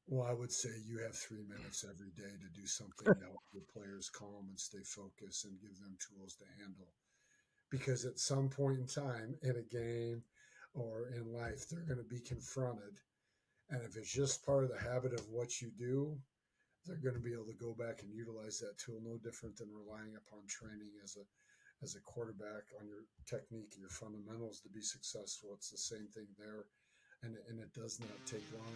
Well, I would say you have 3 minutes every day to do something to help your players calm and stay focused and give them tools to handle. Because at some point in time in a game or in life, they're going to be confronted. And if it's just part of the habit of what you do, they're going to be able to go back and utilize that tool, no different than relying upon training as a quarterback on your technique and your fundamentals to be successful. It's the same thing there, and it does not take long.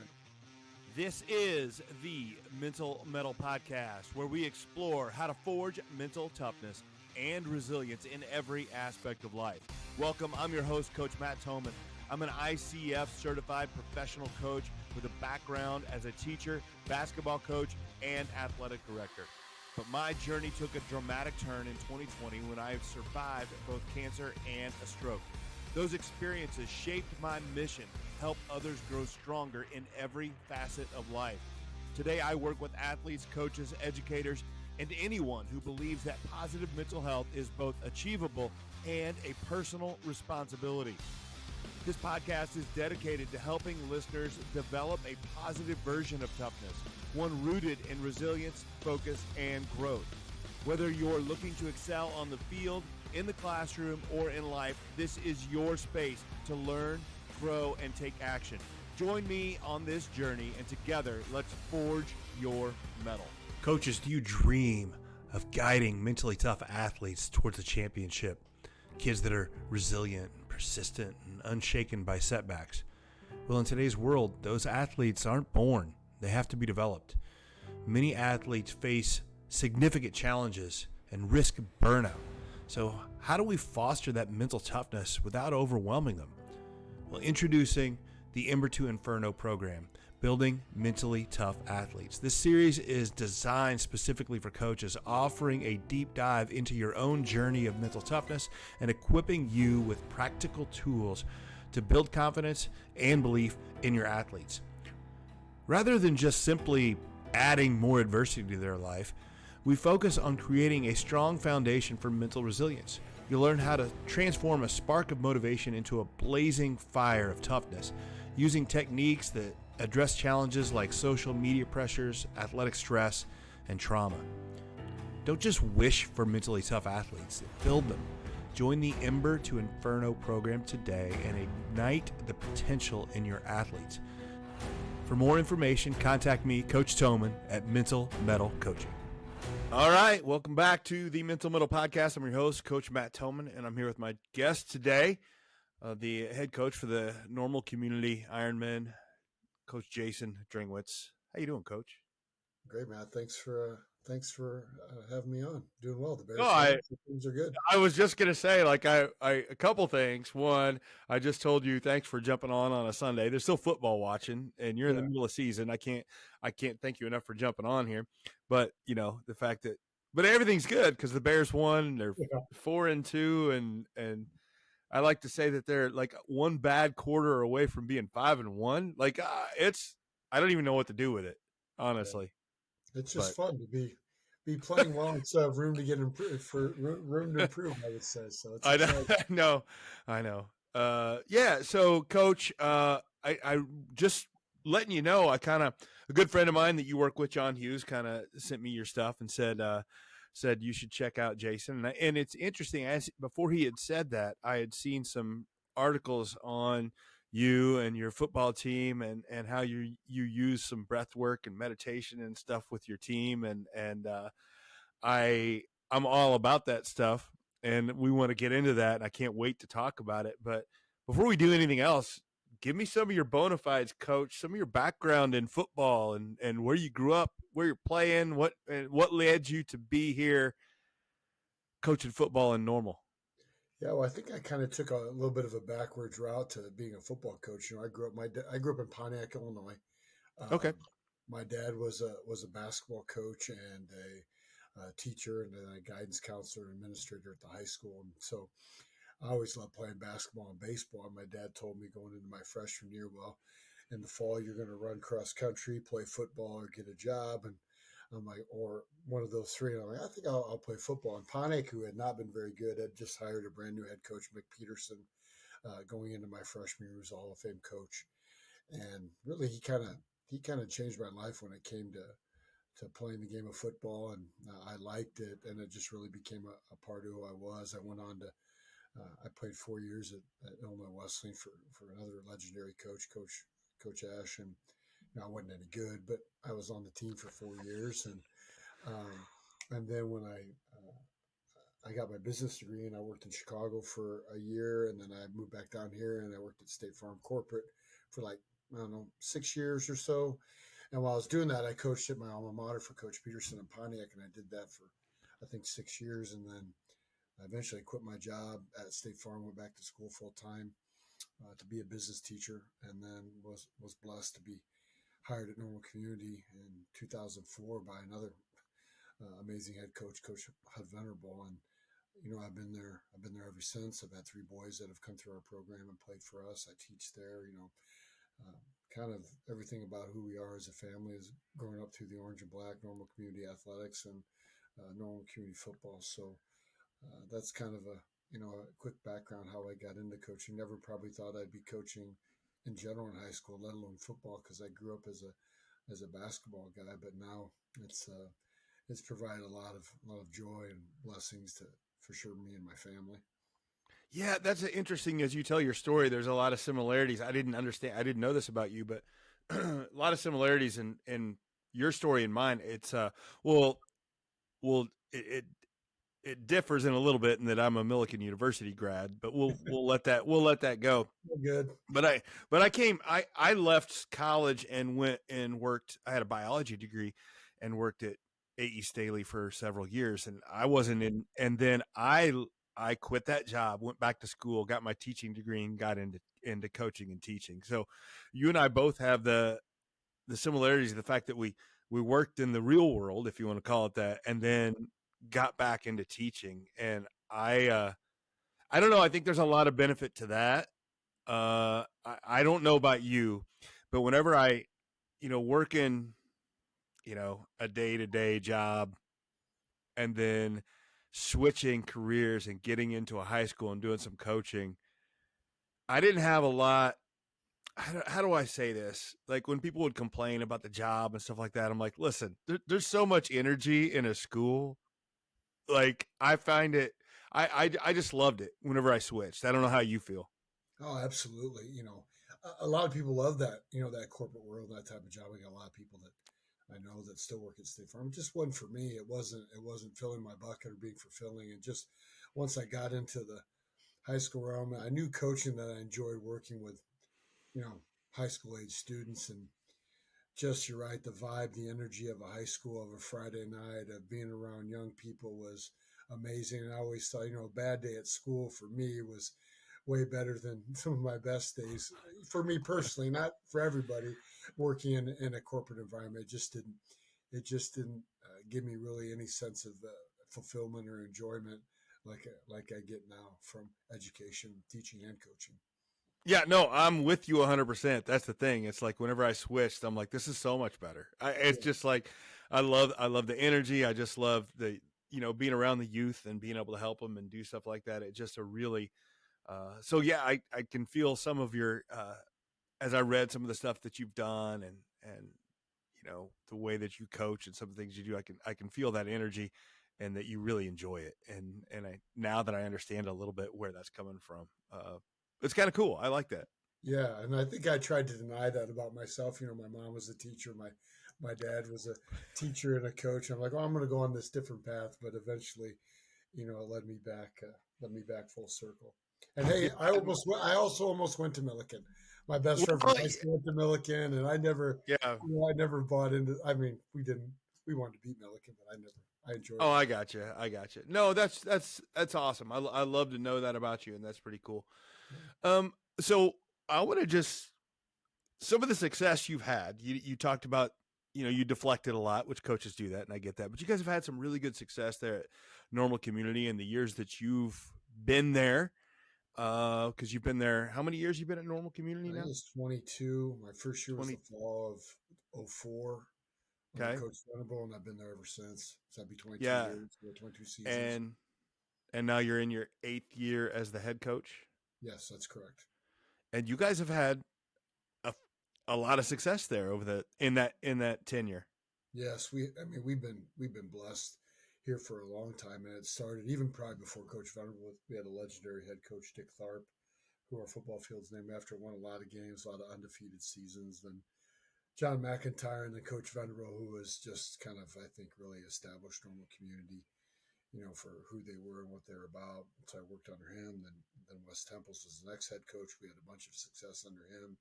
This is the Mental Mettle Podcast, where we explore how to forge mental toughness and resilience in every aspect of life. Welcome, I'm your host, Coach Matt Thomann. I'm an ICF certified professional coach with a background as a teacher, basketball coach, and athletic director. But my journey took a dramatic turn in 2020 when I survived both cancer and a stroke. Those experiences shaped my mission, help others grow stronger in every facet of life. Today, I work with athletes, coaches, educators, and anyone who believes that positive mental health is both achievable and a personal responsibility. This podcast is dedicated to helping listeners develop a positive version of toughness, one rooted in resilience, focus, and growth. Whether you're looking to excel on the field, in the classroom, or in life, this is your space to learn, grow, and take action. Join me on this journey, and together, let's forge your mettle. Coaches, do you dream of guiding mentally tough athletes towards a championship? Kids that are resilient, persistent, and unshaken by setbacks. Well, in today's world, those athletes aren't born. They have to be developed. Many athletes face significant challenges and risk burnout. So how do we foster that mental toughness without overwhelming them? Well, introducing the Ember to Inferno program, Building Mentally Tough Athletes. This series is designed specifically for coaches, offering a deep dive into your own journey of mental toughness and equipping you with practical tools to build confidence and belief in your athletes. Rather than just simply adding more adversity to their life, we focus on creating a strong foundation for mental resilience. You'll learn how to transform a spark of motivation into a blazing fire of toughness, using techniques that address challenges like social media pressures, athletic stress, and trauma. Don't just wish for mentally tough athletes, build them. Join the Ember to Inferno program today and ignite the potential in your athletes. For more information, contact me, Coach Thomann, at Mental Mettle Coaching. All right, welcome back to the Mental Mettle Podcast. I'm your host, Coach Matt Thomann, and I'm here with my guest today, the head coach for the Normal Community Ironman, Coach Jason Drengwitz. How you doing, Coach? Great, Matt. Thanks for having me on. Doing well. The Bears No, things are good. I was just gonna say, like, a couple things. One, I just told you thanks for jumping on a Sunday. There's still football watching, and you're in the middle of season. I can't thank you enough for jumping on here. But you know the fact that, but everything's good because the Bears won. They're 4-2, and I like to say that they're like one bad quarter away from being 5-1. Like it's, I don't even know what to do with it, honestly. It's just fun to be playing well instead of room to get improved for room to improve. I would say so. It's exciting. I know. Yeah. So, Coach, I just letting you know, a good friend of mine that you work with, John Hughes, kind of sent me your stuff and said you should check out Jason. And it's interesting. As before he had said that, I had seen some articles on you and your football team and how you use some breath work and meditation and stuff with your team. And I'm all about that stuff, and we want to get into that. And I can't wait to talk about it. But before we do anything else, give me some of your bona fides, Coach, some of your background in football and where you grew up, where you're playing, what led you to be here coaching football in Normal. Yeah, well, I think I kind of took a little bit of a backwards route to being a football coach. You know, I grew up in Pontiac, Illinois. Okay. My dad was a basketball coach and a teacher and a guidance counselor and administrator at the high school. And so I always loved playing basketball and baseball. And my dad told me going into my freshman year, well, in the fall, you're going to run cross country, play football, or get a job. And I'm like, or one of those three. And I'm like, I think I'll play football. And Pontiac, who had not been very good, had just hired a brand new head coach, Mick Peterson, going into my freshman year. He was a Hall of Fame coach. And really, he he kind of changed my life when it came to playing the game of football, and I liked it, and it just really became a part of who I was. I went on to I played 4 years at Illinois Wesleyan for another legendary Coach Ash, and I wasn't any good, but I was on the team for 4 years, um, and then when I got my business degree and I worked in Chicago for a year, and then I moved back down here and I worked at State Farm Corporate for like, I don't know, 6 years or so. And while I was doing that, I coached at my alma mater for Coach Peterson in Pontiac, and I did that for, I think, 6 years. And then I eventually quit my job at State Farm, went back to school full time to be a business teacher, and then was blessed to be hired at Normal Community in 2004 by another amazing head coach, Coach Hud Venerable. And I've been there. I've been there ever since. I've had 3 boys that have come through our program and played for us. I teach there. Kind of everything about who we are as a family is growing up through the Orange and Black, Normal Community Athletics, and Normal Community Football. So that's kind of a quick background how I got into coaching. Never probably thought I'd be coaching in general in high school, let alone football, because I grew up as a basketball guy. But now it's provided a lot of joy and blessings to, for sure, me and my family. Yeah, that's interesting. As you tell your story, there's a lot of similarities. I didn't know this about you, but a lot of similarities in your story and mine. It's well, it it differs in a little bit in that I'm a Millikan University grad, but we'll let that go. Good. But I left college and went and worked. I had a biology degree and worked at A.E. Staley for several years, and I wasn't in. And then I quit that job, went back to school, got my teaching degree, and got into coaching and teaching. So you and I both have the similarities of the fact that we worked in the real world, if you want to call it that, and then got back into teaching. And I don't know. I think there's a lot of benefit to that. I don't know about you, but whenever I, work in, a day-to-day job and then switching careers and getting into a high school and doing some coaching, I didn't have a lot. How do I say this? Like when people would complain about the job and stuff like that, I'm like, listen, there's so much energy in a school. Like I find it, I just loved it whenever I switched. I don't know how you feel. Oh, absolutely. A lot of people love that, that corporate world, that type of job. I got a lot of people that I know that still work at State Farm. It just wasn't for me. It wasn't filling my bucket or being fulfilling. And just once I got into the high school realm, I knew coaching that I enjoyed working with, you know, high school age students. And just, you're right, the vibe, the energy of a high school, of a Friday night, of being around young people was amazing. And I always thought, a bad day at school for me was way better than some of my best days for me personally, not for everybody. Working in a corporate environment, it just didn't give me really any sense of fulfillment or enjoyment like I get now from education, teaching, and coaching. Yeah, no, I'm with you 100%. That's the thing. It's like whenever I switched, I'm like, this is so much better. It's Yeah. just like, I love the energy. I just love the, being around the youth and being able to help them and do stuff like that. It just a really, so yeah, I can feel some of your, as I read some of the stuff that you've done and, the way that you coach and some of the things you do, I can feel that energy and that you really enjoy it. And now that I understand a little bit where that's coming from, it's kind of cool. I like that. Yeah, and I think I tried to deny that about myself. My mom was a teacher, my dad was a teacher and a coach. I'm like, oh, I'm going to go on this different path, but eventually, it led me back full circle. And hey, I also almost went to Millikan. My best friend from Well, high school went to Millikan, and yeah. I never bought into. I mean, we wanted to beat Millikan, but I enjoyed Oh, it. I got you. I got you. No, that's awesome. I love to know that about you, and that's pretty cool. So I want to just some of the success you've had. You talked about you deflected a lot, which coaches do that, and I get that. But you guys have had some really good success there at Normal Community in the years that you've been there. Because you've been there. How many years you been at Normal Community I now? was 22. My first year was 20. the fall of '04 under Okay. Coach Venerable, and I've been there ever since. So that'd be 22 Yeah, years, 22 seasons. and now you're in your 8th year as the head coach, Yes, that's correct. and you guys have had a a lot of success there in that tenure. Yes, we've been blessed here for a long time, and it started even probably before Coach Venerable. We had a legendary head coach, Dick Tharp, who our football field's named after, won a lot of games, a lot of undefeated seasons. Then John McIntyre, and then Coach Venerable, who was just kind of, I think, really established Normal community, for who they were and what they were about. So I worked under him. Then Wes Temples was the next head coach. We had a bunch of success under him,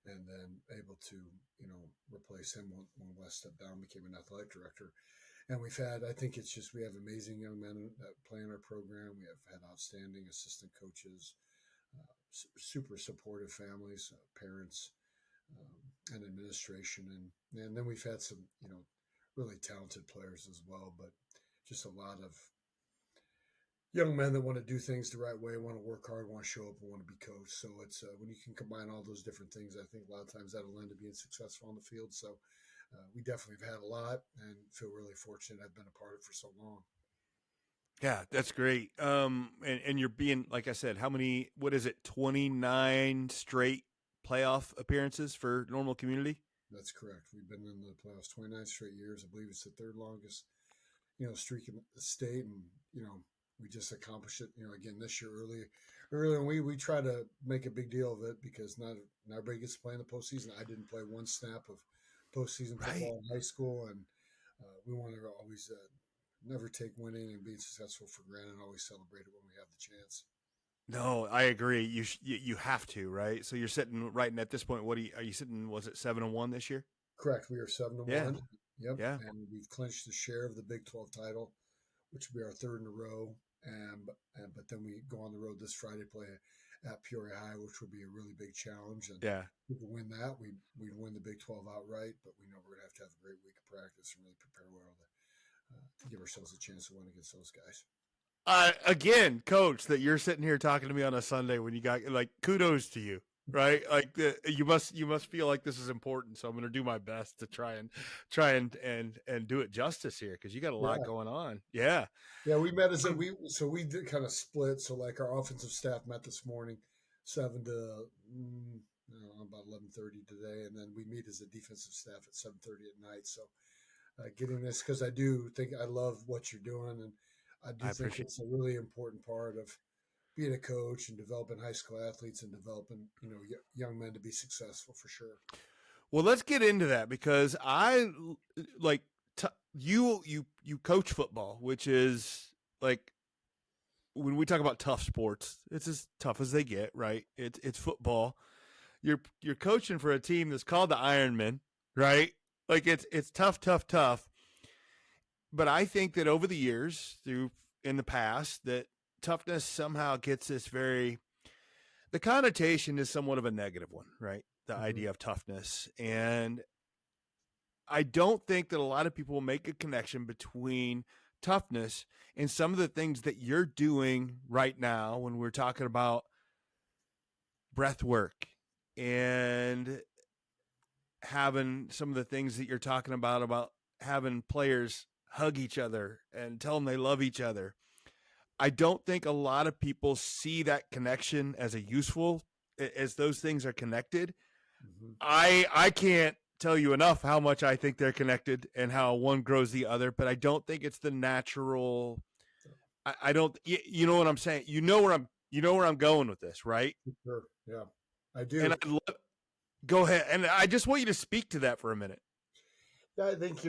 and then able to, replace him when Wes stepped down, became an athletic director. And we've had, I think it's just, we have amazing young men that play in our program. We have had outstanding assistant coaches, super supportive families, parents, and administration. And then we've had some, really talented players as well, but just a lot of young men that want to do things the right way, want to work hard, want to show up, and want to be coached. So it's when you can combine all those different things, I think a lot of times that'll lend to being successful on the field. So we definitely have had a lot and feel really fortunate I've been a part of it for so long. Yeah, that's great. And you're being, like I said, what is it, 29 straight playoff appearances for Normal community? That's correct. We've been in the playoffs 29 straight years. I believe it's the third longest, streak in the state. And, we just accomplished it, again, this year early. And we try to make a big deal of it because not everybody gets to play in the postseason. I didn't play one snap of postseason football in high school. And we want to always never take winning and being successful for granted and always celebrate it when we have the chance. No, I agree. You have to, right? So you're sitting right at this point. Are you sitting? Was it 7-1 this year? Correct. We are 7-1. Yeah. Yep. Yeah. And we've clinched the share of the Big 12 title, which will be our third in a row. But then we go on the road this Friday, play at Peoria High, which will be a really big challenge. And yeah, if we win that, we win the Big 12 outright. But we know we're going to have a great week of practice and really prepare well to give ourselves a chance to win against those guys. Again, coach, that you're sitting here talking to me on a Sunday when you got, like, kudos to you, right? Like you must feel like this is important. So I'm going to do my best to try and do it justice here, because you got a lot going on. Yeah. Yeah. We met we did kind of split. So like our offensive staff met this morning, 7 to about 11:30 today, and then we meet as a defensive staff at 7:30 at night. So getting this, because I do think I love what you're doing, and I think it's a really important part of being a coach and developing high school athletes and developing, young men to be successful for sure. Well, let's get into that, because I like you coach football, which is like, when we talk about tough sports, it's as tough as they get, right? It's football. You're coaching for a team that's called the Ironmen, right? Like it's tough. But I think that over the years, in the past, that toughness somehow gets the connotation is somewhat of a negative one, right? The idea of toughness. And I don't think that a lot of people will make a connection between toughness and some of the things that you're doing right now when we're talking about breath work and having some of the things that you're talking about having players hug each other and tell them they love each other. I don't think a lot of people see that connection as as those things are connected. I can't tell you enough how much I think they're connected and how one grows the other, but I don't think it's the natural. I don't, you know what I'm saying? You know where I'm going with this, right? Sure. Yeah, I do. And go ahead. And I just want you to speak to that for a minute. Yeah, I think,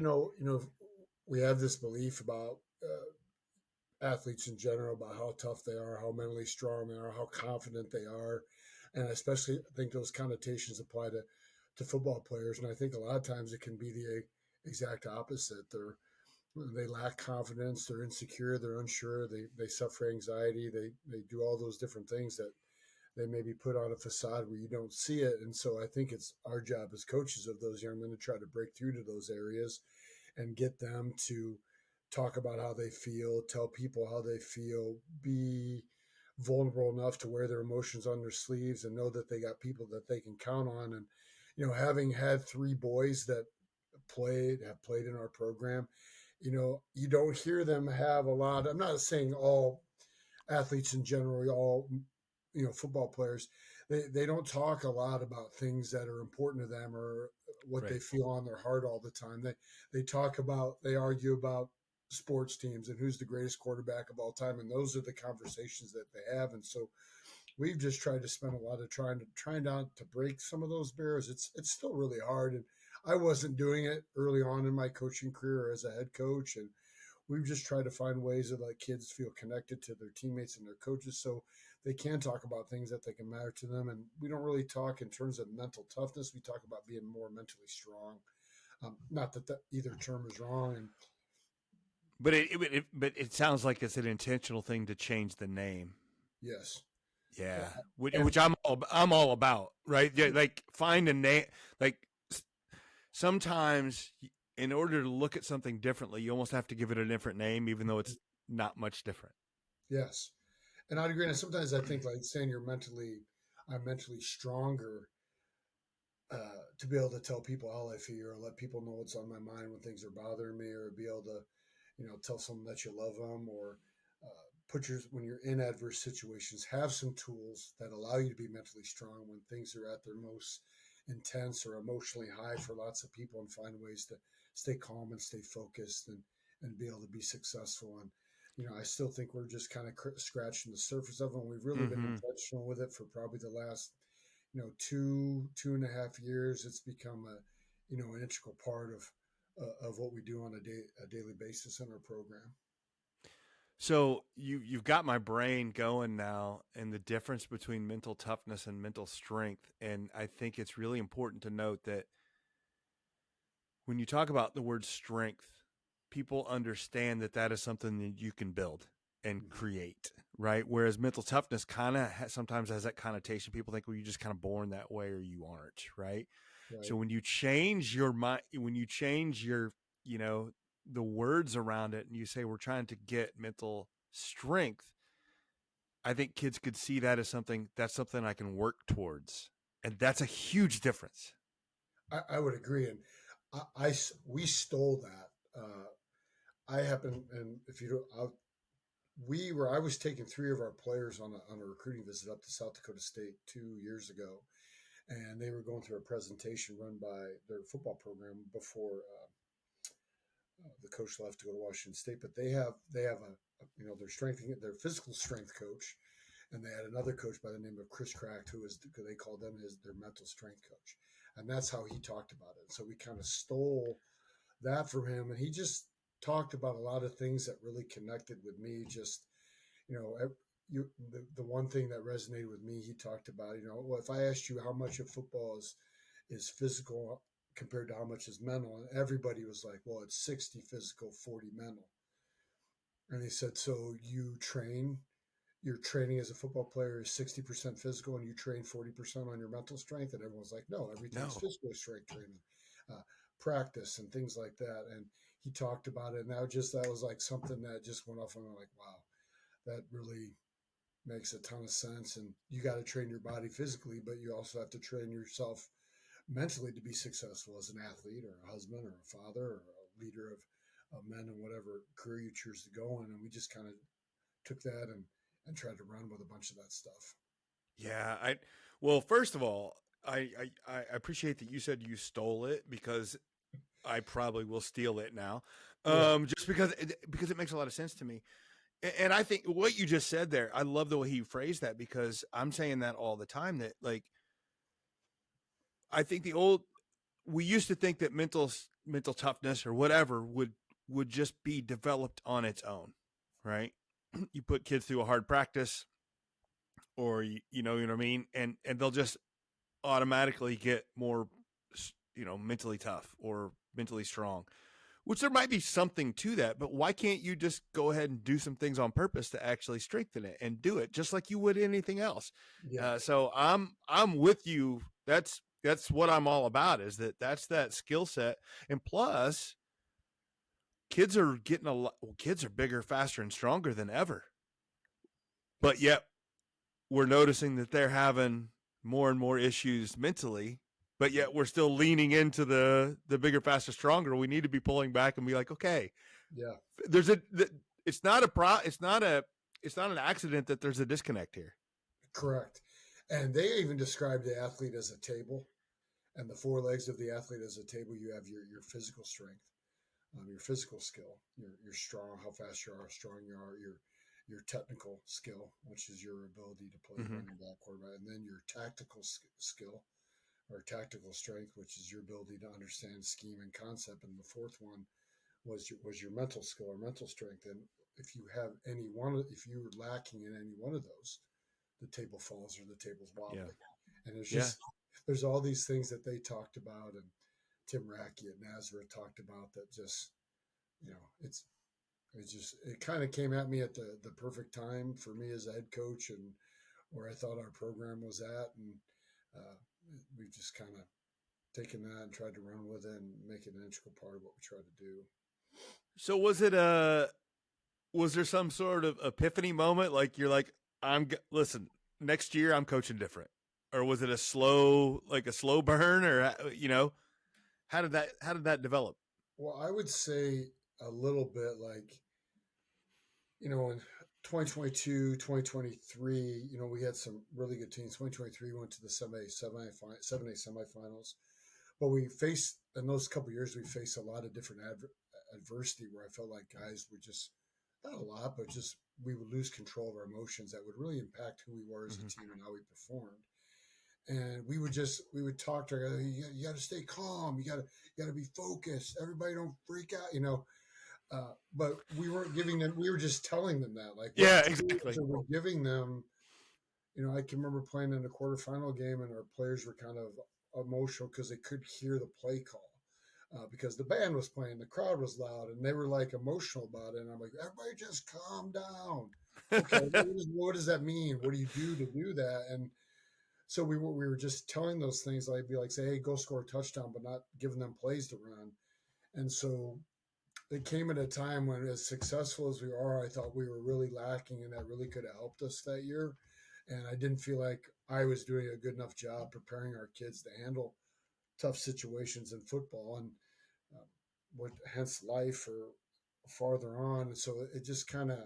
we have this belief about athletes in general, about how tough they are, how mentally strong they are, how confident they are. And especially, I think those connotations apply to football players. And I think a lot of times it can be the exact opposite. They lack confidence, they're insecure, they're unsure, they suffer anxiety, they do all those different things that they maybe put on a facade where you don't see it. And so I think it's our job as coaches of those young men to try to break through to those areas and get them to talk about how they feel, tell people how they feel, be vulnerable enough to wear their emotions on their sleeves and know that they got people that they can count on. And, having had 3 boys that have played in our program, you don't hear them have a lot. I'm not saying all athletes in general, all, football players, they don't talk a lot about things that are important to them or what they Right. feel on their heart all the time. They argue about sports teams and who's the greatest quarterback of all time, and those are the conversations that they have. And so we've just tried to spend a lot of trying not to break some of those barriers. It's still really hard, and I wasn't doing it early on in my coaching career or as a head coach, and we've just tried to find ways to let kids feel connected to their teammates and their coaches so they can talk about things that they can matter to them. And we don't really talk in terms of mental toughness. We talk about being more mentally strong. Not that either term is wrong. And But it sounds like it's an intentional thing to change the name. yes. Yeah, And which I'm all about, right? Yeah, like find a name. Like sometimes, in order to look at something differently, you almost have to give it a different name, even though it's not much different. yes. And I'd agree. And sometimes I think like saying I'm mentally stronger to be able to tell people how I feel or let people know what's on my mind when things are bothering me or be able to, tell someone that you love them or when you're in adverse situations, have some tools that allow you to be mentally strong when things are at their most intense or emotionally high for lots of people and find ways to stay calm and stay focused and be able to be successful. And, I still think we're just kind of scratching the surface of it. We've really been Mm-hmm. intentional with it for probably the last 2.5 years. It's become an integral part of what we do on a daily basis in our program. So you've got my brain going now, and the difference between mental toughness and mental strength. And I think it's really important to note that when you talk about the word strength, people understand that that is something that you can build and create, right? Whereas mental toughness kind of sometimes has that connotation. People think, well, you're just kind of born that way or you aren't, right? Right. So when you change your mind, when you change your, the words around it and you say, we're trying to get mental strength, I think kids could see that as something I can work towards. And that's a huge difference. I would agree. And we stole that. I happen, and if you don't, I was taking 3 of our players on a recruiting visit up to South Dakota State 2 years ago, and they were going through a presentation run by their football program before the coach left to go to Washington State. But they have their physical strength coach, and they had another coach by the name of Chris Cracked, they called them their mental strength coach, and that's how he talked about it. So we kind of stole that from him, and he just talked about a lot of things that really connected with me. Just the one thing that resonated with me, he talked about, well, if I asked you how much of football is physical compared to how much is mental, and everybody was like, well, it's 60 physical, 40 mental. And he said, so your training as a football player is 60% physical and you train 40% on your mental strength? And everyone's like, no, everything's No. physical strength training, practice and things like that. And he talked about it. And that was like something that just went off. And I'm like, wow, that really makes a ton of sense. And you got to train your body physically, but you also have to train yourself mentally to be successful as an athlete or a husband or a father or a leader of men in whatever career you choose to go in. And we just kind of took that and tried to run with a bunch of that stuff. Yeah. Well, first of all, I appreciate that you said you stole it, because I probably will steal it now. Yeah. Just because it makes a lot of sense to me. And I think what you just said there, I love the way he phrased that, because I'm saying that all the time, that like, I think we used to think that mental toughness or whatever would just be developed on its own, right? You put kids through a hard practice, or you know what I mean, and they'll just automatically get more, mentally tough or mentally strong. Which there might be something to that, but why can't you just go ahead and do some things on purpose to actually strengthen it and do it just like you would anything else? Yeah. So I'm with you. That's what I'm all about. Is that's that skill set, and plus, kids are getting kids are bigger, faster, and stronger than ever. But yet, we're noticing that they're having more and more issues mentally. But yet, we're still leaning into the bigger, faster, stronger. We need to be pulling back and be like, okay, Yeah. it's not an accident that there's a disconnect here. Correct. And they even described the athlete as a table, and the four legs of the athlete as a table. You have your physical strength, your physical skill, your strong, how fast you are, how strong you are, your technical skill, which is your ability to play running back, quarterback, and then your tactical skill or tactical strength, which is your ability to understand scheme and concept. And the fourth one was your mental skill or mental strength. And if you have if you're lacking in any one of those, the table falls or the table's wobbly. Yeah. And there's all these things that they talked about, and Tim Rackey at Nazareth talked about that. Just it kind of came at me at the perfect time for me as a head coach, and where I thought our program was at, and uh, we've just kind of taken that and tried to run with it and make it an integral part of what we try to do. So was there some sort of epiphany moment? Like you're like, listen, next year I'm coaching different, or was it a slow burn, or how did that develop? Well, I would say a little bit like, in 2022, 2023, we had some really good teams. 2023 went to the 7A semifinals, but we faced, in those couple of years, we faced a lot of different adversity where I felt like guys would just, not a lot, but just we would lose control of our emotions that would really impact who we were as a team and how we performed. And we would talk to our guys, you got to stay calm, you got to be focused, everybody don't freak out, but we weren't giving them, we were just telling them that, like, yeah, exactly. So we're giving them, I can remember playing in a quarterfinal game and our players were kind of emotional because they could hear the play call. Because the band was playing, the crowd was loud, and they were like emotional about it. And I'm like, everybody just calm down. Okay, what does that mean? What do you do to do that? And so we were just telling those things. Like, be like, say, hey, go score a touchdown, but not giving them plays to run. And so it came at a time when, as successful as we are, I thought we were really lacking, and that really could have helped us that year. And I didn't feel like I was doing a good enough job preparing our kids to handle tough situations in football, and hence life or farther on. And so it just kind of,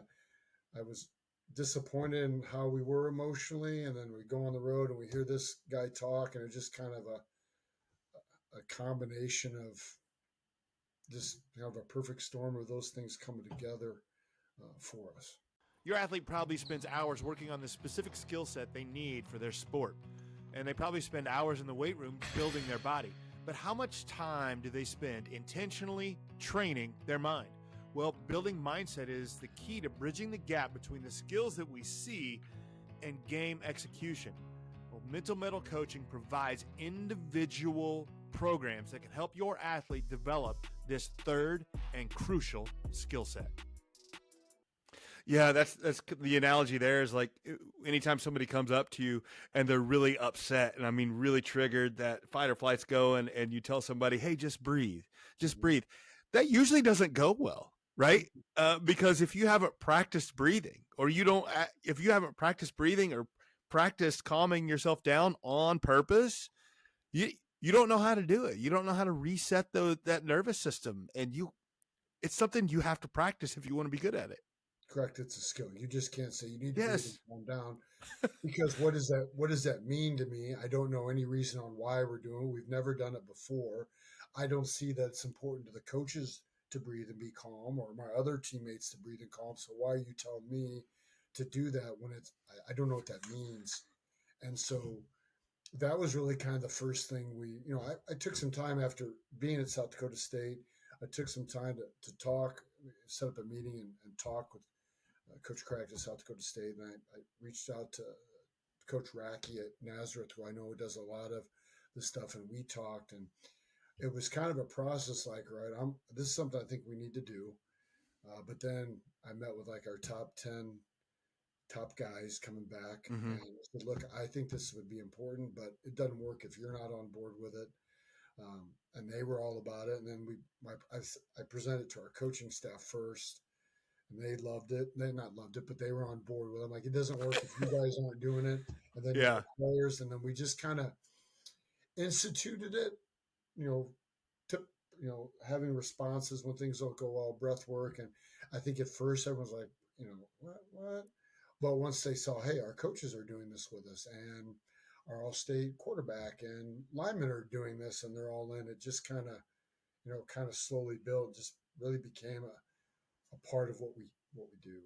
I was disappointed in how we were emotionally. And then we go on the road and we hear this guy talk, and it's just kind of a combination of just a perfect storm of those things coming together for us. Your athlete probably spends hours working on the specific skill set they need for their sport, and they probably spend hours in the weight room building their body. But how much time do they spend intentionally training their mind? Well, building mindset is the key to bridging the gap between the skills that we see and game execution. Well, Mental Mettle Coaching provides individual programs that can help your athlete develop this third and crucial skill set. Yeah, that's the analogy there is like anytime somebody comes up to you and they're really upset, and I mean really triggered, that fight or flight's going, and you tell somebody, hey, just breathe. That usually doesn't go well, right? Because if you haven't practiced breathing, or if you haven't practiced breathing or practiced calming yourself down on purpose, you don't know how to do it. You don't know how to reset that nervous system, and it's something you have to practice if you want to be good at it. Correct. It's a skill. You just can't say you need to breathe and calm down, because what does that mean to me? I don't know any reason on why we're doing it. We've never done it before. I don't see that it's important to the coaches to breathe and be calm, or my other teammates to breathe and calm. So why are you telling me to do that when I don't know what that means? And so that was really kind of the first thing I took some time after being at South Dakota State. I took some time to talk, set up a meeting and talk with Coach Crack at South Dakota State. And I reached out to Coach Rackey at Nazareth, who I know does a lot of this stuff. And we talked, and it was kind of a process like, right, this is something I think we need to do. But then I met with like our top 10 top guys coming back, and said, look, I think this would be important, but it doesn't work if you're not on board with it. And they were all about it. And then I presented to our coaching staff first, and they loved it. They not loved it, but they were on board with it. I'm like, it doesn't work if you guys aren't doing it. And then the players, and then we just kind of instituted it, having responses when things don't go well, breath work. And I think at first everyone's like, what? But once they saw, hey, our coaches are doing this with us, and our all-state quarterback, and linemen are doing this, and they're all in. It just kind of slowly built, just really became a part of what we do.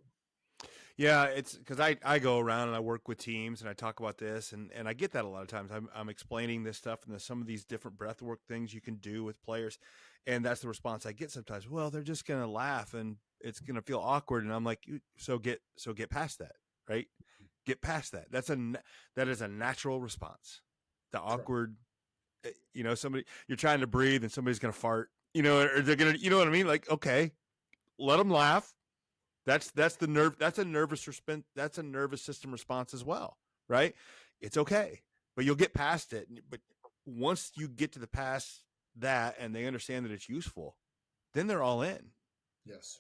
Yeah, it's because I go around and I work with teams and I talk about this and I get that a lot of times. I'm explaining this stuff and there's some of these different breathwork things you can do with players, and that's the response I get sometimes. Well, they're just gonna laugh and it's gonna feel awkward, and I'm like, so get past that, right? Get past that. That is a natural response. The Correct. awkward, somebody you're trying to breathe and somebody's gonna fart, or they're gonna, you know what I mean? Like, okay, let them laugh. That's the nerve. That's a that's a nervous system response as well, right? It's okay, but you'll get past it. But once you get to the past that, and they understand that it's useful, then they're all in. Yes,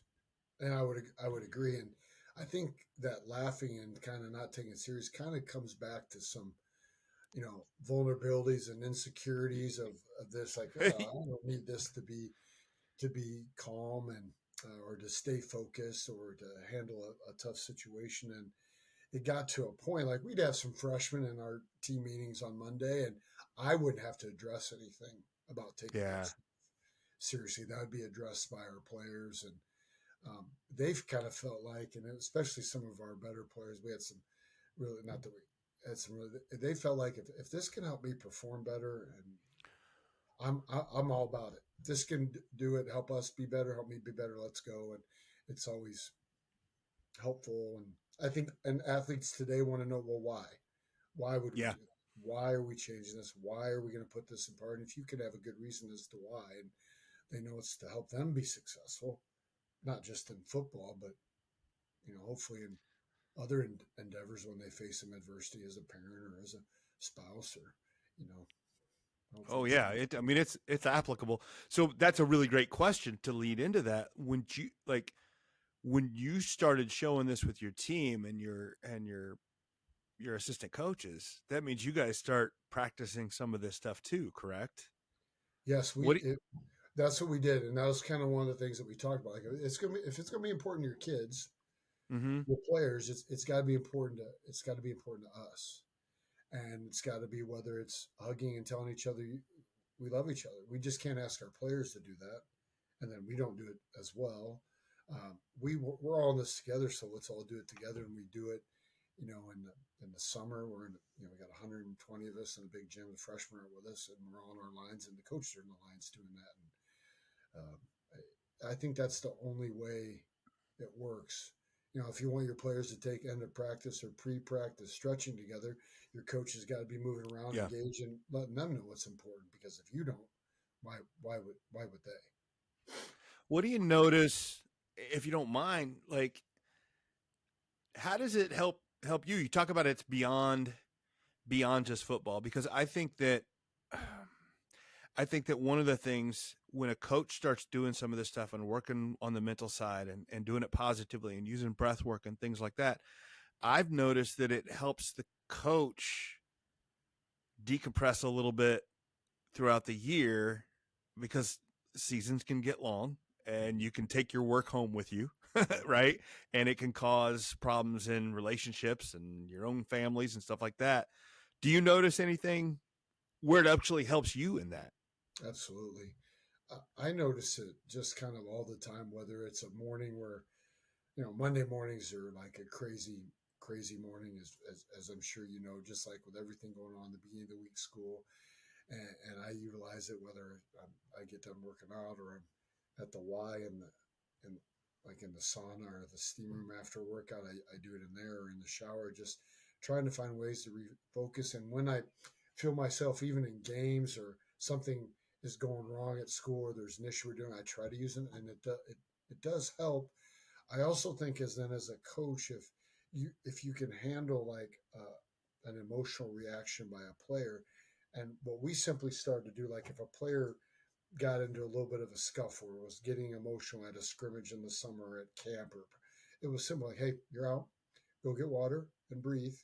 and I would agree, and I think that laughing and kind of not taking it serious kind of comes back to some vulnerabilities and insecurities of this, like, I don't need this to be calm and or to stay focused or to handle a tough situation. And it got to a point, like, we'd have some freshmen in our team meetings on Monday, and I wouldn't have to address anything about taking Yeah, that seriously. That would be addressed by our players, and they've kind of felt like, and especially some of our better players, we had some really, not that we had some really, they felt like if this can help me perform better, and I'm all about it. If this can do it, help us be better, help me be better, let's go. And it's always helpful. And I think, and athletes today want to know, well, why? Why would we yeah. do it? Why are we changing this? Why are we going to put this in part? And if you could have a good reason as to why, and they know it's to help them be successful, not just in football, but hopefully in other endeavors when they face some adversity as a parent or as a spouse, or you know Oh hopefully yeah. I mean, it's applicable. So that's a really great question to lead into that. When you started showing this with your team and your assistant coaches, that means you guys start practicing some of this stuff too, correct? yes, What? that's what we did, and that was kind of one of the things that we talked about. Like, if it's gonna be important to your kids, Mm-hmm. your players, it's got to be important to us, and it's got to be, whether it's hugging and telling each other we love each other. We just can't ask our players to do that, and then we don't do it as well. We're all in this together, so let's all do it together, and we do it. In the summer, we got 120 of us in a big gym. The freshmen are with us, and we're all on our lines, and the coaches are in the lines doing that. And I think that's the only way it works. If you want your players to take end of practice or pre-practice stretching together, your coach has got to be moving around, Yeah. engaged, and letting them know what's important. Because if you don't, why would they? What do you notice, if you don't mind? Like, how does it help you? You talk about it's beyond just football, because I think that one of the things, when a coach starts doing some of this stuff and working on the mental side and doing it positively and using breath work and things like that, I've noticed that it helps the coach decompress a little bit throughout the year, because seasons can get long and you can take your work home with you, right? And it can cause problems in relationships and your own families and stuff like that. Do you notice anything where it actually helps you in that? Absolutely. I notice it just kind of all the time, whether it's a morning where, Monday mornings are like a crazy, crazy morning, as I'm sure just like with everything going on the beginning of the week, school, and I utilize it, whether I get done working out or I'm at the Y in like in the sauna or the steam room after a workout. I do it in there, or in the shower, just trying to find ways to refocus. And when I feel myself, even in games or something is going wrong at school or there's an issue we're doing, I try to use it, and it does help. I also think, as a coach, if you can handle, like, an emotional reaction by a player, and what we simply started to do, like if a player got into a little bit of a scuffle or was getting emotional at a scrimmage in the summer at camp, or it was simple, like, hey, you're out, go get water and breathe,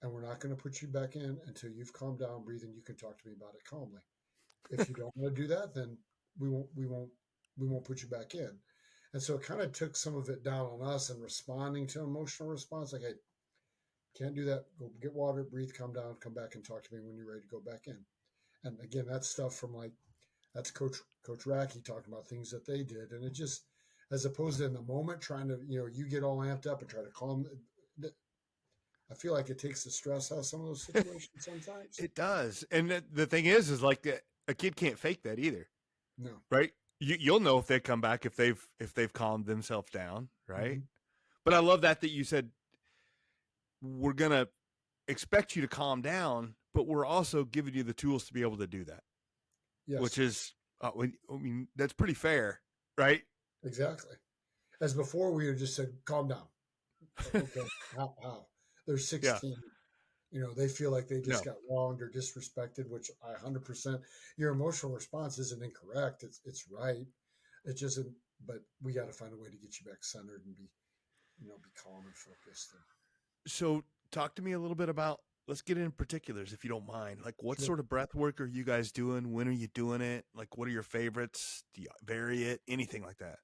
and we're not going to put you back in until you've calmed down, breathe, and you can talk to me about it calmly. If you don't want to do that, then we won't put you back in. And so it kind of took some of it down on us and responding to emotional response. Like, hey, Can't do that. Go get water, breathe, calm down, come back and talk to me when you're ready to go back in. And again, that's stuff from like that's Coach Racky talking about things that they did, and it just as opposed to in the moment trying to you get all amped up and try to calm. I feel like it takes the stress out of some of those situations sometimes. It does. And the thing is like a kid can't fake that either, No. right? You'll know if they come back if they've calmed themselves down, right? Mm-hmm. But I love that you said we're gonna expect you to calm down, but we're also giving you the tools to be able to do that, which Yes. is I mean that's pretty fair, right? Exactly. As before, we had just said, "Calm down." Okay. How? They're Yeah. 16. They feel like they just No. got wronged or disrespected, which I 100%. Your emotional response isn't incorrect. It's right. It just, but we got to find a way to get you back centered and be calm and focused. So talk to me a little bit about, let's get in particulars if you don't mind. Like what Sure. sort of breath work are you guys doing? When are you doing it? Like what are your favorites? Do you vary it? Anything like that?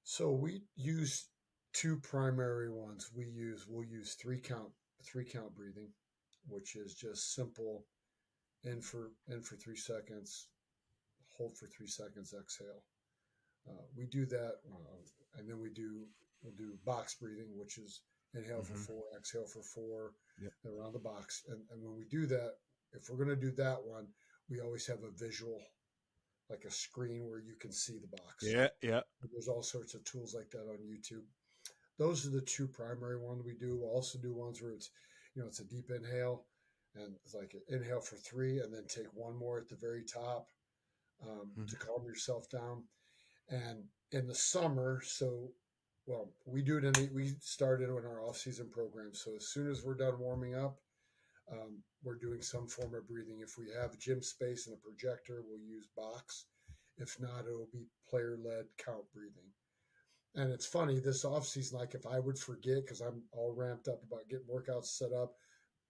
So we use two primary ones. We'll use three count breathing, which is just simple in for 3 seconds, hold for 3 seconds, exhale. We do that, and then we'll do box breathing, which is inhale for Mm-hmm. 4, exhale for 4, Yep. around the box. And when we do that, if we're going to do that one, we always have a visual, like a screen where you can see the box. Yeah. Yeah. There's all sorts of tools like that on YouTube. Those are the two primary ones we do. We'll also do ones where it's a deep inhale, and it's like an inhale for 3, and then take one more at the very top Mm-hmm. to calm yourself down. And in the summer, we do it we started in our off-season program. So as soon as we're done warming up, we're doing some form of breathing. If we have gym space and a projector, we'll use box. If not, it'll be player-led count breathing. And it's funny, this off-season, like if I would forget, because I'm all ramped up about getting workouts set up,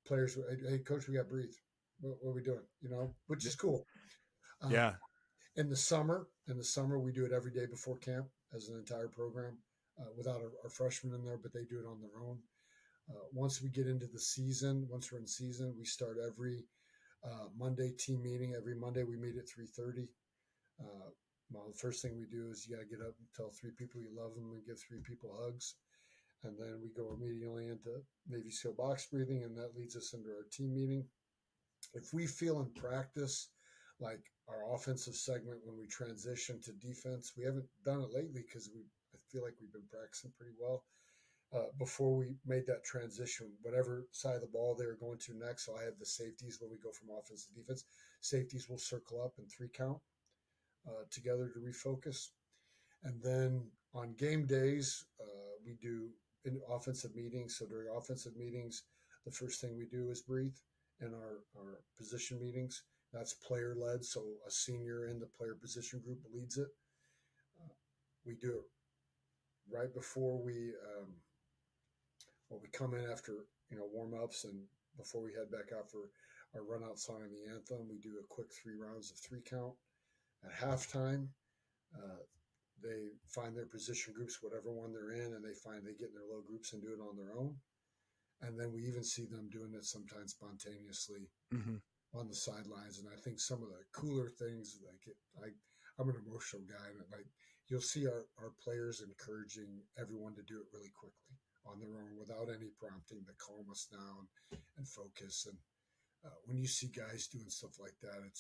players, hey, coach, we got to breathe. What are we doing? Which is cool. Um, Yeah. in the summer, we do it every day before camp as an entire program, without our freshmen in there, but they do it on their own. Once we get into the season, once we're in season, we start every Monday team meeting. Every Monday we meet at 3:30. Well, the first thing we do is you got to get up and tell 3 people you love them and give 3 people hugs. And then we go immediately into Navy SEAL box breathing, and that leads us into our team meeting. If we feel in practice, like our offensive segment when we transition to defense, we haven't done it lately because I feel like we've been practicing pretty well. Before we made that transition, whatever side of the ball they were going to next. So I have the safeties when we go from offense to defense. Safeties will circle up in 3 count together to refocus. And then on game days, we do in offensive meetings. So during offensive meetings, the first thing we do is breathe. In our position meetings, that's player led. So a senior in the player position group leads it. We do it right before we come in after warm ups, and before we head back out for our run out song and the anthem. We do a quick 3 rounds of 3 count. At halftime, uh, they find their position groups, whatever one they're in, and they get in their low groups and do it on their own. And then we even see them doing it sometimes spontaneously Mm-hmm. on the sidelines. And I think some of the cooler things, I'm an emotional guy, and like you'll see our players encouraging everyone to do it really quickly on their own without any prompting to calm us down and focus. And when you see guys doing stuff like that,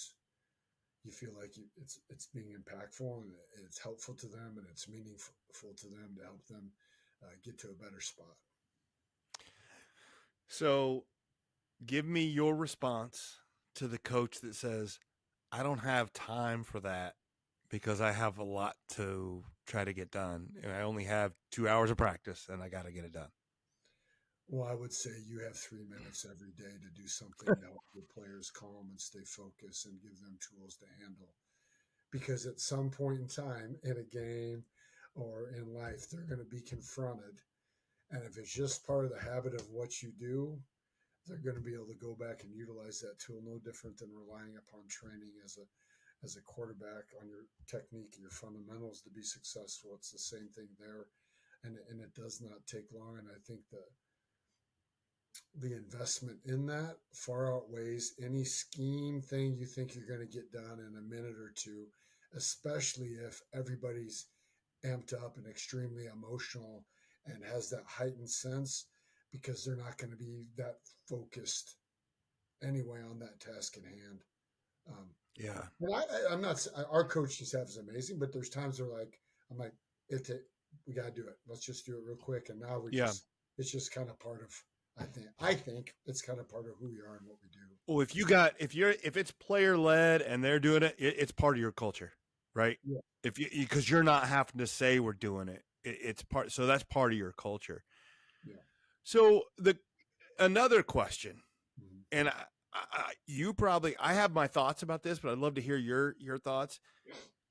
you feel like it's being impactful, and it's helpful to them, and it's meaningful to them to help them get to a better spot. So give me your response to the coach that says, I don't have time for that because I have a lot to try to get done. And I only have 2 hours of practice and I got to get it done. Well, I would say you have 3 minutes every day to do something to help your players calm and stay focused and give them tools to handle. Because at some point in time in a game or in life, they're going to be confronted. And if it's just part of the habit of what you do, they're going to be able to go back and utilize that tool, no different than relying upon training as a quarterback on your technique and your fundamentals to be successful. It's the same thing there. And it does not take long. And I think the investment in that far outweighs any scheme thing you think you're going to get done in a minute or two, especially if everybody's amped up and extremely emotional and has that heightened sense, because they're not going to be that focused anyway on that task at hand. Um, Yeah. and I'm not, our coaching staff is amazing, but there's times where I'm like, we got to do it. Let's just do it real quick. And now Yeah. it's just kind of part of, I think it's kind of part of who we are and what we do. Well, if it's player led and they're doing it, it's part of your culture, right? Yeah. Because you're not having to say we're doing it. It's part. So that's part of your culture. Yeah. So another question, Mm-hmm. and I have my thoughts about this, but I'd love to hear your thoughts.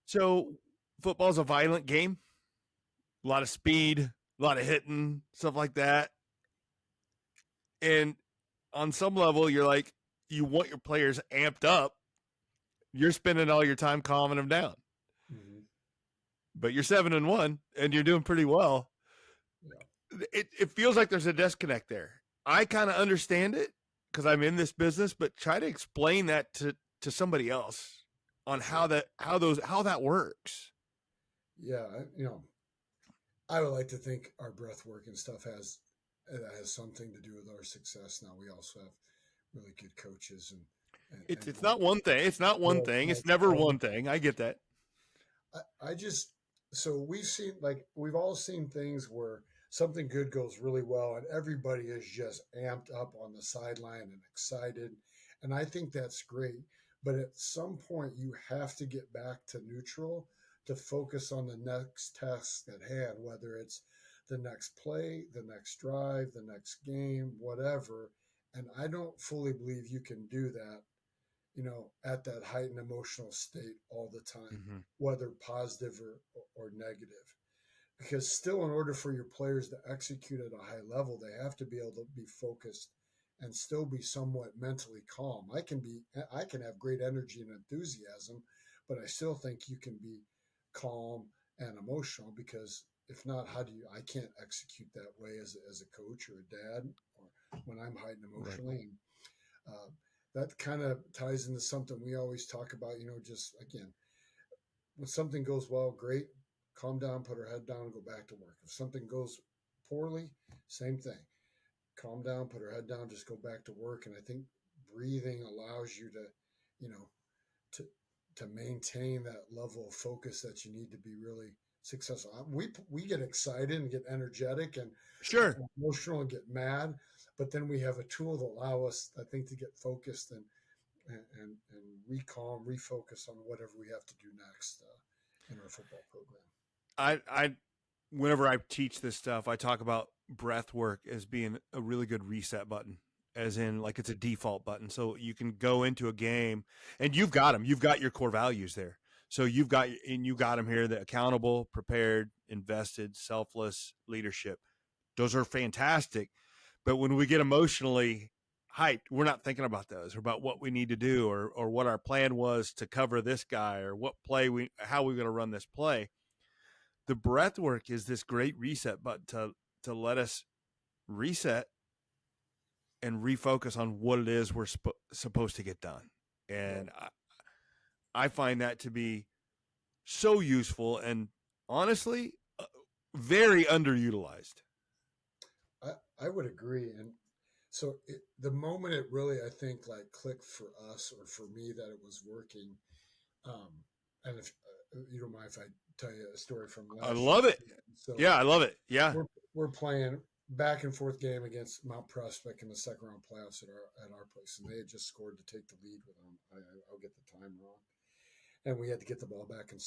So football's a violent game, a lot of speed, a lot of hitting, stuff like that. And on some level, you're like, you want your players amped up. You're spending all your time calming them down. Mm-hmm. But you're 7-1 and you're doing pretty well. Yeah. It feels like there's a disconnect there. I kind of understand it because I'm in this business, but try to explain that to somebody else on how that works. Yeah. I would like to think our breath work and stuff has something to do with our success. Now we also have really good coaches It's not one thing. It's not one thing. It's never one thing. I get that. I just, so we've all seen things where something good goes really well and everybody is just amped up on the sideline and excited. And I think that's great. But at some point, you have to get back to neutral to focus on the next task at hand, whether it's the next play, the next drive, the next game, whatever. And I don't fully believe you can do that, at that heightened emotional state all the time, Mm-hmm. whether positive or negative. Because still, in order for your players to execute at a high level, they have to be able to be focused and still be somewhat mentally calm. I can have great energy and enthusiasm, but I still think you can be calm and emotional, because if not, I can't execute that way as a coach or a dad, or when I'm heightened emotionally. Right. And that kind of ties into something we always talk about, just again, when something goes well, great, calm down, put her head down, and go back to work. If something goes poorly, same thing. Calm down, put her head down, just go back to work. And I think breathing allows you to, you know, to to maintain that level of focus that you need to be really successful. We get excited and get energetic and Sure. emotional and get mad, but then we have a tool that allow us, I think, to get focused and recalm, refocus on whatever we have to do next in our football program. I whenever I teach this stuff, I talk about breath work as being a really good reset button, as in like it's a default button. So you can go into a game and you've got them. You've got your core values there. So you got them here: the accountable, prepared, invested, selfless, leadership. Those are fantastic. But when we get emotionally hyped, we're not thinking about those or about what we need to do or what our plan was to cover this guy or what play how we're going to run this play. The breath work is this great reset button to let us reset and refocus on what it is we're supposed to get done. And I find that to be so useful and honestly very underutilized. I would agree. And so the moment it really, I think, like clicked for us or for me that it was working, and if you don't mind if I tell you a story from last I love year. it. So Yeah, I love it. Yeah. We're playing back and forth game against Mount Prospect in the second round playoffs at our place, and they had just scored to take the lead with them. I'll get the time wrong, and we had to get the ball back, and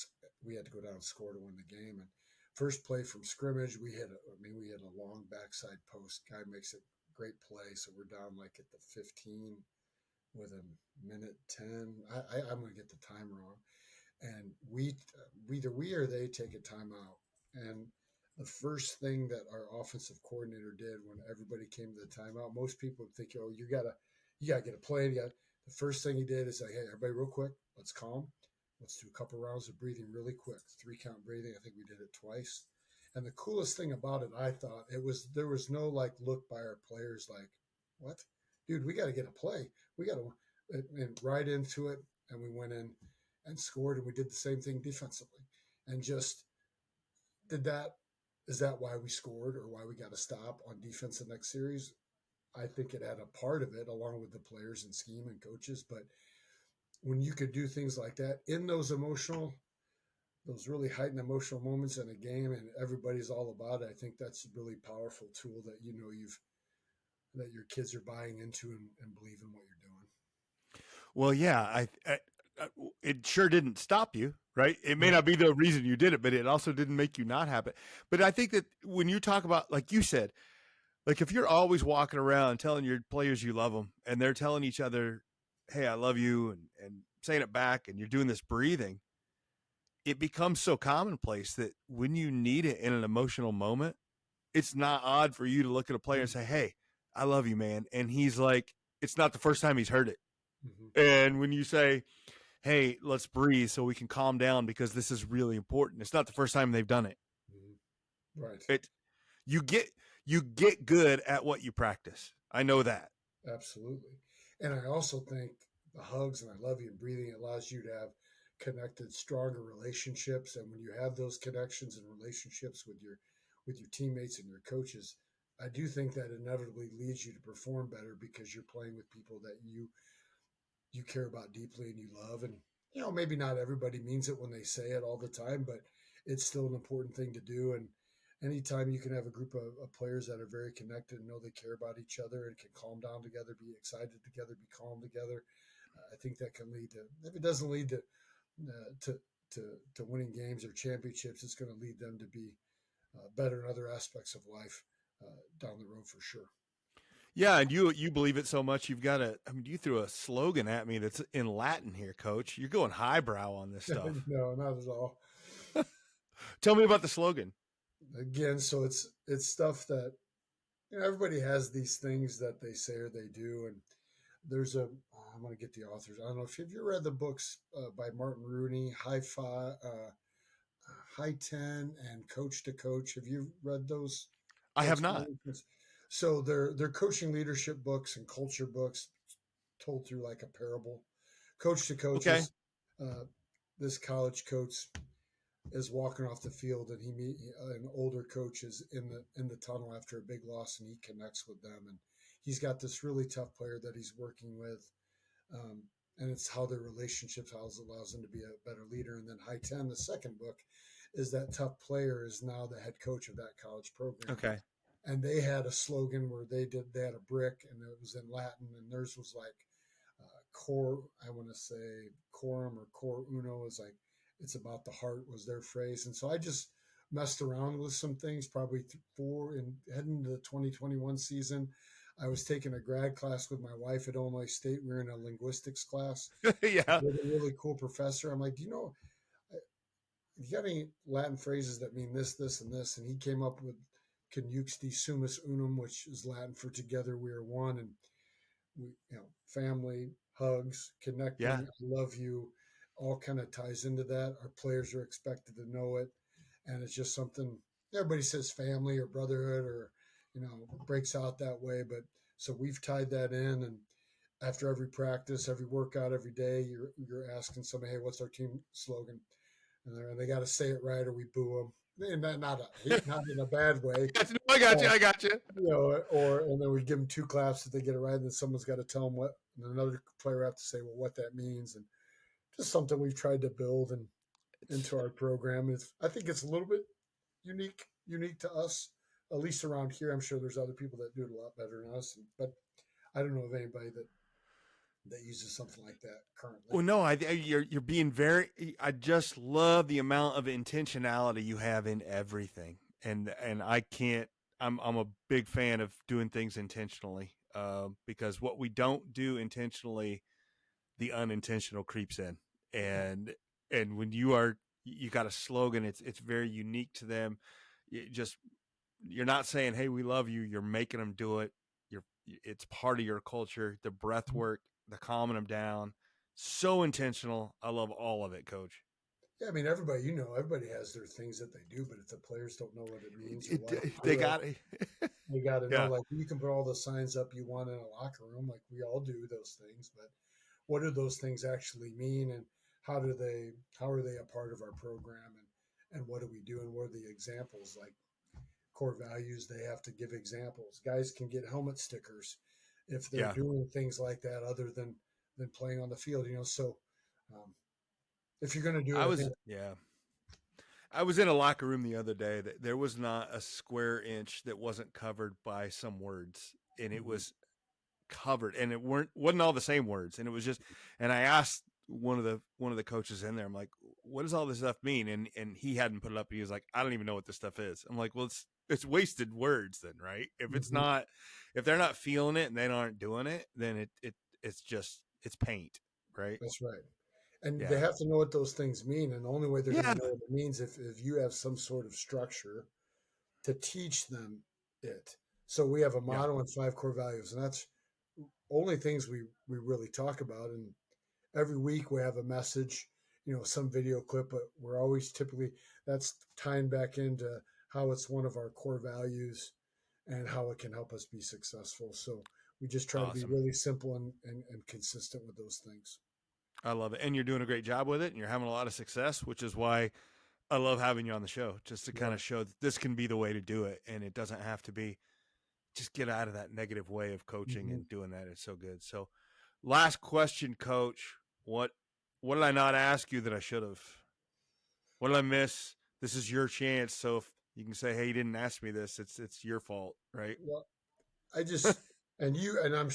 we had to go down and score to win the game. And first play from scrimmage, we had a long backside post. Guy makes a great play, so we're down like at the 15 with a minute 10. I'm going to get the time wrong, and either we or they take a timeout. And the first thing that our offensive coordinator did when everybody came to the timeout, most people would think, oh, you gotta get a play. The first thing he did is like, hey, everybody, real quick, let's calm. Let's do a couple rounds of breathing really quick. 3-count breathing. I think we did it twice. And the coolest thing about it, I thought, there was no like look by our players like, what, dude, we got to get a play. We got to, and right into it. And we went in and scored, and we did the same thing defensively, and just did that. Is that why we scored or why we got to stop on defense the next series? I think it had a part of it, along with the players and scheme and coaches. But when you could do things like that in those really heightened emotional moments in a game, and everybody's all about it, I think that's a really powerful tool that that your kids are buying into and believe in what you're doing. Well, yeah, it sure didn't stop you, right? It may No. not be the reason you did it, but it also didn't make you not have it. But I think that when you talk about, like you said, like if you're always walking around telling your players you love them and they're telling each other, hey, I love you, and saying it back, and you're doing this breathing, it becomes so commonplace that when you need it in an emotional moment, it's not odd for you to look at a player and say, hey, I love you, man. And he's like, it's not the first time he's heard it. Mm-hmm. And when you say, hey, let's breathe so we can calm down because this is really important, it's not the first time they've done it. Mm-hmm. Right. You get good at what you practice. I know that. Absolutely. And I also think the hugs and I love you and breathing allows you to have connected, stronger relationships. And when you have those connections and relationships with your teammates and your coaches, I do think that inevitably leads you to perform better because you're playing with people that you care about deeply and you love. And maybe not everybody means it when they say it all the time, but it's still an important thing to do. And anytime you can have a group of players that are very connected and know they care about each other and can calm down together, be excited together, be calm together, I think that can lead to, if it doesn't lead to to winning games or championships, it's going to lead them to be better in other aspects of life down the road for sure. Yeah, and you believe it so much, you've got you threw a slogan at me that's in Latin here, Coach. You're going highbrow on this stuff. No, not at all. Tell me about the slogan. Again, so it's stuff that everybody has these things that they say or they do, and there's I'm going to get the authors. I don't know if you read the books by Martin Rooney, High 10 and Coach to Coach. Have you read those I have books? not. So they're coaching leadership books and culture books told through like a parable. Coach to Coach Okay. is this college coach is walking off the field and he meet an older coach is in the tunnel after a big loss and he connects with them and he's got this really tough player that he's working with. And it's how their relationships allows them to be a better leader. And then High 10, the second book, is that tough player is now the head coach of that college program. Okay. And they had a slogan where they had a brick and it was in Latin and theirs was like core, I want to say corum or core uno is like, it's about the heart was their phrase. And so I just messed around with some things, probably heading into the 2021 season. I was taking a grad class with my wife at Illinois State. We were in a linguistics class Yeah. with a really cool professor. I'm like, do you got any Latin phrases that mean this, this, and this? And he came up with conjuncti sumus unum, which is Latin for together we are one. And we, family, hugs, connecting, Yeah. I love you, all kind of ties into that. Our players are expected to know it. And it's just something everybody says family or brotherhood or, breaks out that way. But so we've tied that in. And after every practice, every workout, every day, you're asking somebody, hey, what's our team slogan? And they got to say it right or we boo them. And not in a bad way. I got you. And then we give them two claps if they get it right, and then someone's got to tell them what, and another player have to say, well, what that means, and just something we've tried to build into our program. I think it's a little bit unique to us, at least around here. I'm sure there's other people that do it a lot better than us, but I don't know of anybody that uses something like that currently. Well, no, you're being very. I just love the amount of intentionality you have in everything, and I can't. I'm a big fan of doing things intentionally, because what we don't do intentionally, the unintentional creeps in, and when you got a slogan, it's very unique to them. You're not saying, hey, we love you. You're making them do it. It's part of your culture. The breath work, the calming them down, so intentional. I love all of it, Coach. Yeah, I mean, everybody has their things that they do, but if the players don't know what it means or why They they do it, got it. they got to know. Yeah. Like, you can put all the signs up you want in a locker room, like we all do those things, but what do those things actually mean, and how are they a part of our program, and what do we do, and what are the examples? Like core values, they have to give examples. Guys can get helmet stickers if they're Yeah. doing things like that other than playing on the field. So um, if you're going to do it, I think. I was in a locker room the other day that there was not a square inch that wasn't covered by some words, and it Mhm. was covered, and it wasn't all the same words, and it was just. And I asked one of the coaches in there, I'm like, "What does all this stuff mean?" And he hadn't put it up. And he was like, "I don't even know what this stuff is." I'm like, "Well, it's wasted words then, right? Mhm. If they're not feeling it and they aren't doing it, then it's paint, right? That's right. And they Yeah, have to know what those things mean. And the only way they're going yeah, to know what it means if you have some sort of structure to teach them it. So we have a yeah. motto and 5 core values, and that's only things we really talk about. And every week we have a message, some video clip, but we're always typically that's tying back into how it's one of our core values and how it can help us be successful. So we just try to be Awesome. really simple and consistent with those things. I love it, and you're doing a great job with it, and you're having a lot of success, which is why I love having you on the show, just to kind Yeah. of show that this can be the way to do it, and it doesn't have to be. Just get out of that negative way of coaching Mhm. and doing that. It's so good. So, last question, Coach. What did I not ask you that I should have? What did I miss? This is your chance. So if you can say, "Hey, you didn't ask me this," it's your fault, right? Well, I just and you and I'm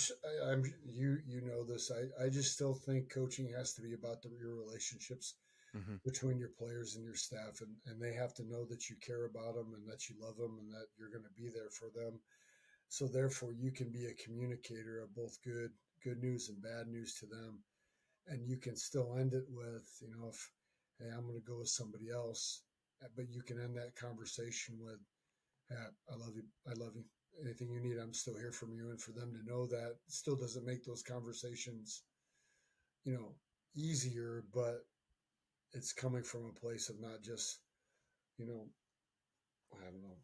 you know this. I just still think coaching has to be about your relationships Mm-hmm. between your players and your staff, and they have to know that you care about them and that you love them and that you're going to be there for them. So therefore, you can be a communicator of both good news and bad news to them, and you can still end it with, if hey, I'm going to go with somebody else, but you can end that conversation with, yeah, I love you. I love you. Anything you need, I'm still here from you. And for them to know that still doesn't make those conversations, you know, easier, but it's coming from a place of not just, you know, I don't know,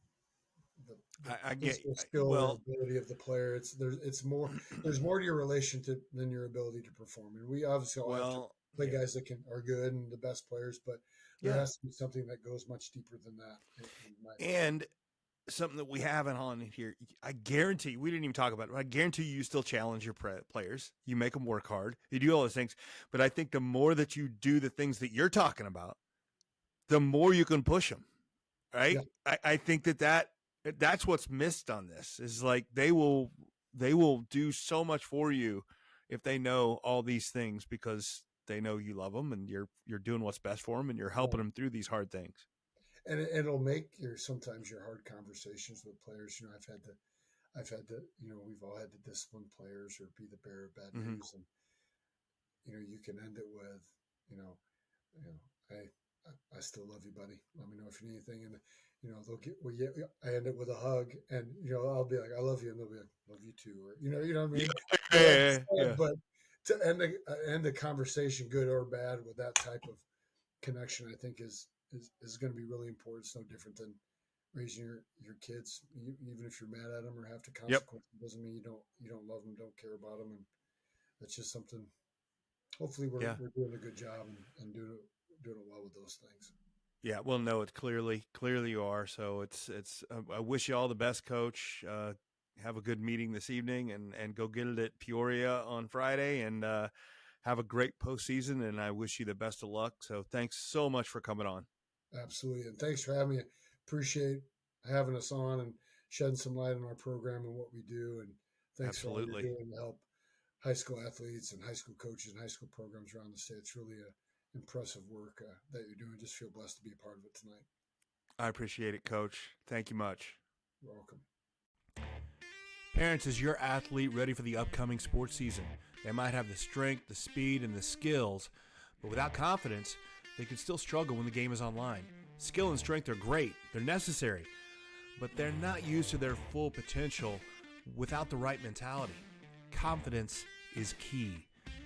the I get. physical skill or Well, ability of the player. There's more to your relationship than your ability to perform. And we obviously all have to well, play yeah, guys that are good and the best players, but there yeah, has to be something that goes much deeper than that, in my opinion. and something that we haven't on here. I guarantee we didn't even talk about it. But I guarantee you still challenge your players. You make them work hard. You do all those things. But I think the more that you do the things that you're talking about, the more you can push them. Right? Yeah. I think that's what's missed on this is like they will do so much for you if they know all these things because they know you love them and you're doing what's best for them and you're helping Right. them through these hard things. And it'll make sometimes your hard conversations with players. I've had to, we've all had to discipline players or be the bearer of bad Mm-hmm. news, and you can end it with, you know, hey, I still love you, buddy. Let me know if you need anything, and they'll get. Well, yeah, I end it with a hug, and I'll be like, I love you, and they'll be like, love you too, or you know what I Yeah, mean. yeah. But to end a conversation, good or bad, with that type of connection, I think is going to be really important. It's no different than raising your kids. Even if you're mad at them or have to Yep. consequence, it doesn't mean you don't love them, don't care about them, and that's just something. Hopefully, Yeah. we're doing a good job and doing it well with those things. Yeah. Well, no, it's clearly you are. So it's. I wish you all the best, Coach. Have a good meeting this evening, and go get it at Peoria on Friday, and have a great postseason. And I wish you the best of luck. So thanks so much for coming on. Absolutely, and thanks for having me. Appreciate having us on and shedding some light on our program and what we do. And thanks for all you're Absolutely. doing to help high school athletes and high school coaches and high school programs around the state. It's really a impressive work that you're doing. Just feel blessed to be a part of it tonight. I appreciate it, Coach. Thank you much. You're welcome. Parents, is your athlete ready for the upcoming sports season? They might have the strength, the speed, and the skills, but without confidence, they can still struggle when the game is online. Skill and strength are great, they're necessary, but they're not used to their full potential without the right mentality. Confidence is key.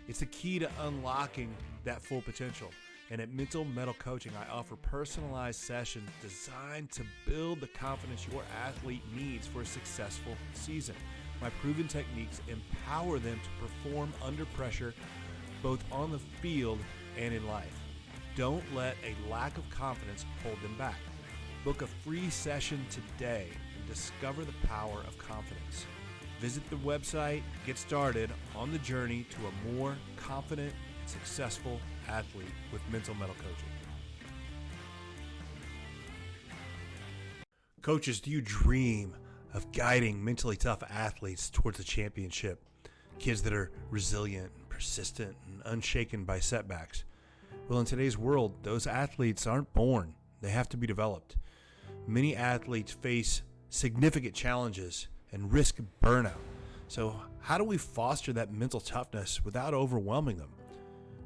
It's the key to unlocking that full potential. And at Mental Mettle Coaching, I offer personalized sessions designed to build the confidence your athlete needs for a successful season. My proven techniques empower them to perform under pressure, both on the field and in life. Don't let a lack of confidence hold them back. Book a free session today and discover the power of confidence. Visit the website, get started on the journey to a more confident, successful athlete with Mental Mettle Coaching. Coaches, do you dream of guiding mentally tough athletes towards a championship? Kids that are resilient, persistent, and unshaken by setbacks. Well, in today's world, those athletes aren't born. They have to be developed. Many athletes face significant challenges and risk burnout. So how do we foster that mental toughness without overwhelming them?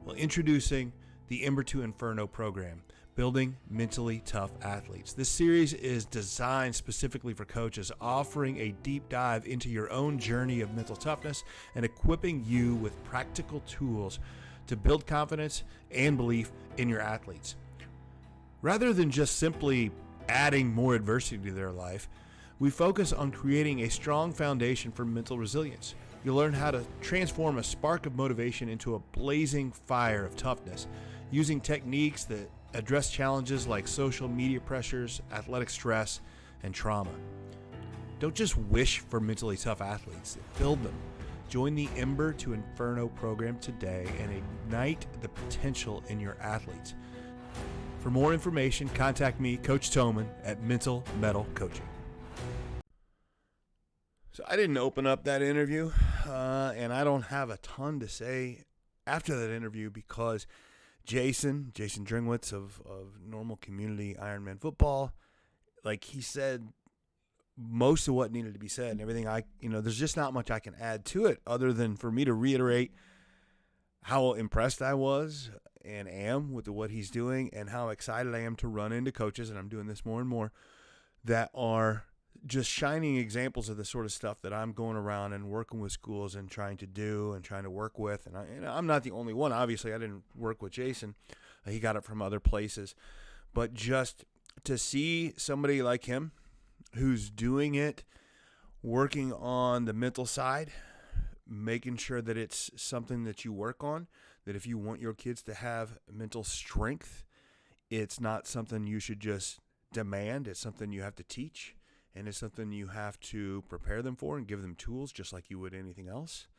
Well, introducing the Ember to Inferno program, Building Mentally Tough Athletes. This series is designed specifically for coaches, offering a deep dive into your own journey of mental toughness and equipping you with practical tools to build confidence and belief in your athletes. Rather than just simply adding more adversity to their life, we focus on creating a strong foundation for mental resilience. You'll learn how to transform a spark of motivation into a blazing fire of toughness, using techniques that address challenges like social media pressures, athletic stress, and trauma. Don't just wish for mentally tough athletes, build them. Join the Ember to Inferno program today and ignite the potential in your athletes. For more information, contact me, Coach Thomann, at Mental Mettle Coaching. So I didn't open up that interview, and I don't have a ton to say after that interview because Jason Drengwitz of Normal Community Ironman Football, like he said most of what needed to be said and everything. There's just not much I can add to it other than for me to reiterate how impressed I was and am with what he's doing and how excited I am to run into coaches, and I'm doing this more and more, that are just shining examples of the sort of stuff that I'm going around and working with schools and trying to do and trying to work with. And I'm not the only one. Obviously, I didn't work with Jason. He got it from other places. But just to see somebody like him who's doing it, working on the mental side, making sure that it's something that you work on, that if you want your kids to have mental strength, it's not something you should just demand. It's something you have to teach. And it's something you have to prepare them for and give them tools just like you would anything else.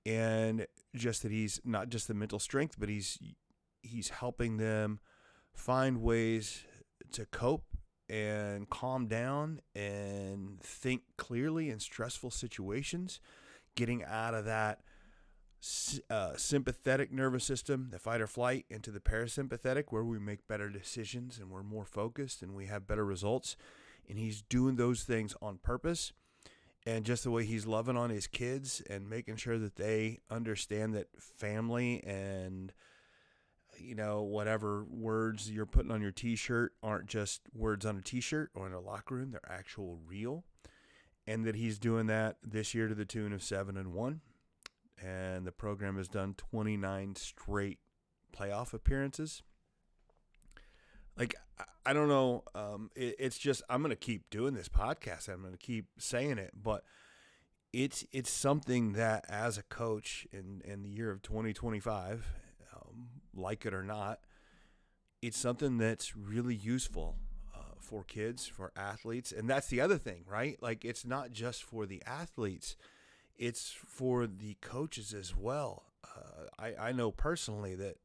And just that he's not just the mental strength, but he's helping them find ways to cope and calm down and think clearly in stressful situations, getting out of that sympathetic nervous system, the fight or flight, into the parasympathetic, where we make better decisions and we're more focused and we have better results. And he's doing those things on purpose, and just the way he's loving on his kids and making sure that they understand that family and, whatever words you're putting on your t-shirt aren't just words on a t-shirt or in a locker room, they're actual real. And that he's doing that this year to the tune of 7-1. And the program has done 29 straight playoff appearances. Like, I don't know. It's just, I'm going to keep doing this podcast. I'm going to keep saying it, but it's something that as a coach in the year of 2025, like it or not, it's something that's really useful for kids, for athletes. And that's the other thing, right? Like, it's not just for the athletes, it's for the coaches as well. I know personally that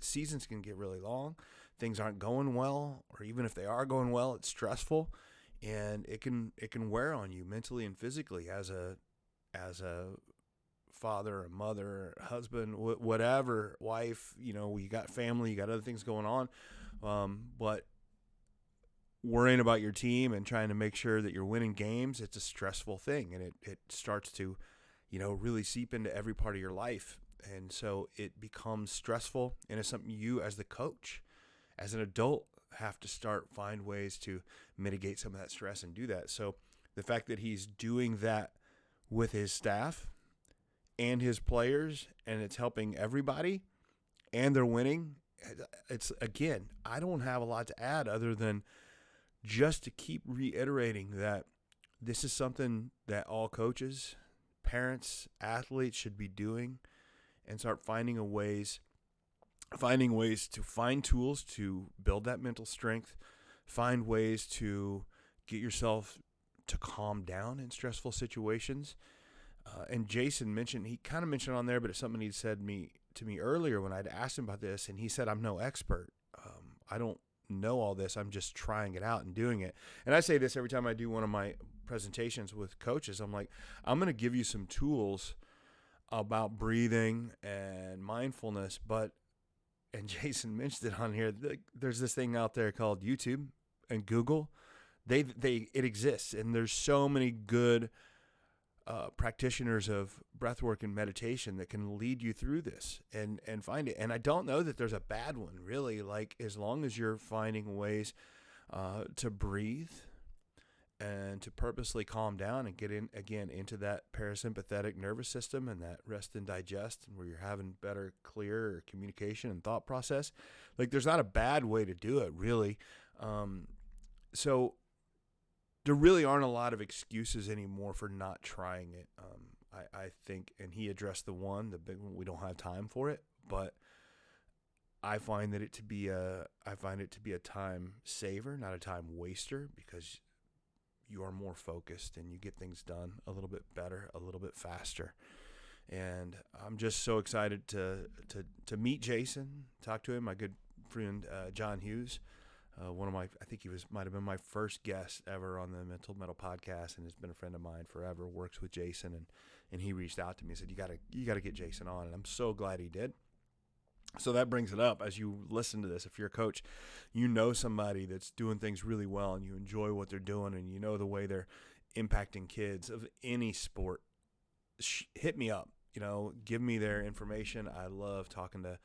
seasons can get really long. Things aren't going well, or even if they are going well, it's stressful, and it can wear on you mentally and physically as a father, a mother, husband, whatever, wife. You got family, you got other things going on, but worrying about your team and trying to make sure that you're winning games, it's a stressful thing, and it starts to really seep into every part of your life, and so it becomes stressful, and it's something you as the coach, as an adult, have to find ways to mitigate some of that stress and do that. So the fact that he's doing that with his staff and his players, and it's helping everybody, and they're winning, it's, again, I don't have a lot to add other than just to keep reiterating that this is something that all coaches, parents, athletes should be doing, and start finding ways to find tools to build that mental strength, find ways to get yourself to calm down in stressful situations. And Jason mentioned, he kind of mentioned on there, but it's something he said to me earlier when I'd asked him about this, and he said, I'm no expert. I don't know all this. I'm just trying it out and doing it. And I say this every time I do one of my presentations with coaches. I'm like, I'm going to give you some tools about breathing and mindfulness, and Jason mentioned it on here, there's this thing out there called YouTube and Google. It exists, and there's so many good practitioners of breathwork and meditation that can lead you through this and find it. And I don't know that there's a bad one, really. Like, as long as you're finding ways to breathe and to purposely calm down and get into that parasympathetic nervous system and that rest and digest, and where you're having better, clearer communication and thought process. Like, there's not a bad way to do it, really. So there really aren't a lot of excuses anymore for not trying it. I think, and he addressed the big one, we don't have time for it, but I find it to be a time saver, not a time waster, because you are more focused and you get things done a little bit better, a little bit faster. And I'm just so excited to meet Jason, talk to him, my good friend John Hughes. I think he might have been my first guest ever on the Mental Mettle podcast, and has been a friend of mine forever, works with Jason, and he reached out to me and said, you gotta get Jason on. And I'm so glad he did. So that brings it up, as you listen to this, if you're a coach, you know somebody that's doing things really well and you enjoy what they're doing and you know the way they're impacting kids of any sport, hit me up, give me their information. I love talking to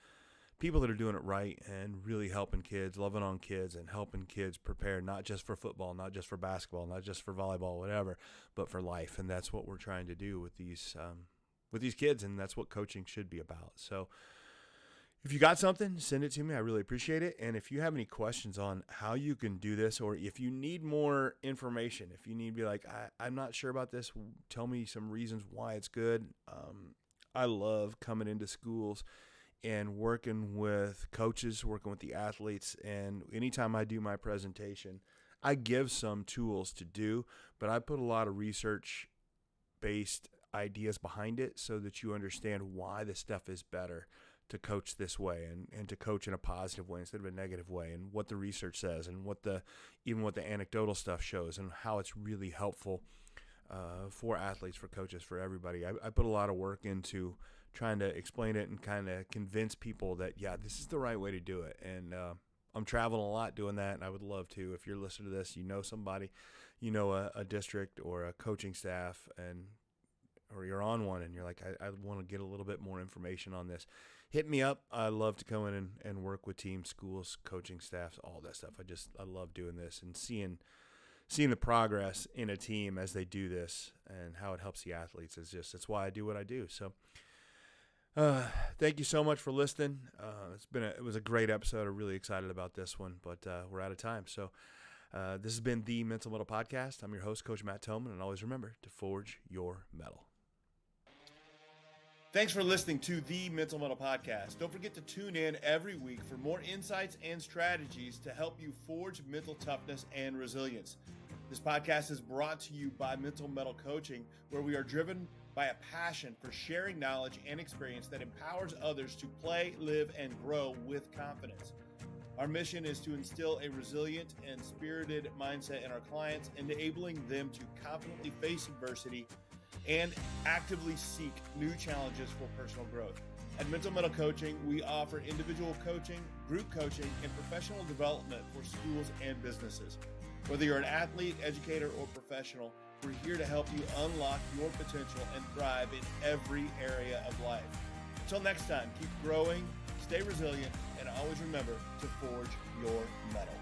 people that are doing it right and really helping kids, loving on kids, and helping kids prepare not just for football, not just for basketball, not just for volleyball, whatever, but for life. And that's what we're trying to do with these kids, and that's what coaching should be about. So if you got something, send it to me. I really appreciate it. And if you have any questions on how you can do this, or if you need more information, if you need to be like, I'm not sure about this, tell me some reasons why it's good. I love coming into schools and working with coaches, working with the athletes. And anytime I do my presentation, I give some tools to do, but I put a lot of research-based ideas behind it so that you understand why this stuff is better to coach this way, and to coach in a positive way instead of a negative way, and what the research says, and even what the anecdotal stuff shows, and how it's really helpful for athletes, for coaches, for everybody. I put a lot of work into trying to explain it and kind of convince people that, yeah, this is the right way to do it. And I'm traveling a lot doing that, and I would love to. If you're listening to this, somebody, a district or a coaching staff, or you're on one and you're like, I want to get a little bit more information on this, hit me up. I love to go in and work with teams, schools, coaching staffs, all that stuff. I love doing this and seeing the progress in a team as they do this, and how it helps the athletes. It's why I do what I do. So thank you so much for listening. It was a great episode. I'm really excited about this one, but we're out of time. So this has been the Mental Mettle Podcast. I'm your host, Coach Matt Thomann, and always remember to forge your metal. Thanks for listening to the Mental Mettle Podcast. Don't forget to tune in every week for more insights and strategies to help you forge mental toughness and resilience. This podcast is brought to you by Mental Mettle Coaching, where we are driven by a passion for sharing knowledge and experience that empowers others to play, live, and grow with confidence. Our mission is to instill a resilient and spirited mindset in our clients, enabling them to confidently face adversity and actively seek new challenges for personal growth. At Mental Mettle Coaching, we offer individual coaching, group coaching, and professional development for schools and businesses. Whether you're an athlete, educator, or professional, we're here to help you unlock your potential and thrive in every area of life. Until next time, keep growing, stay resilient, and always remember to forge your metal.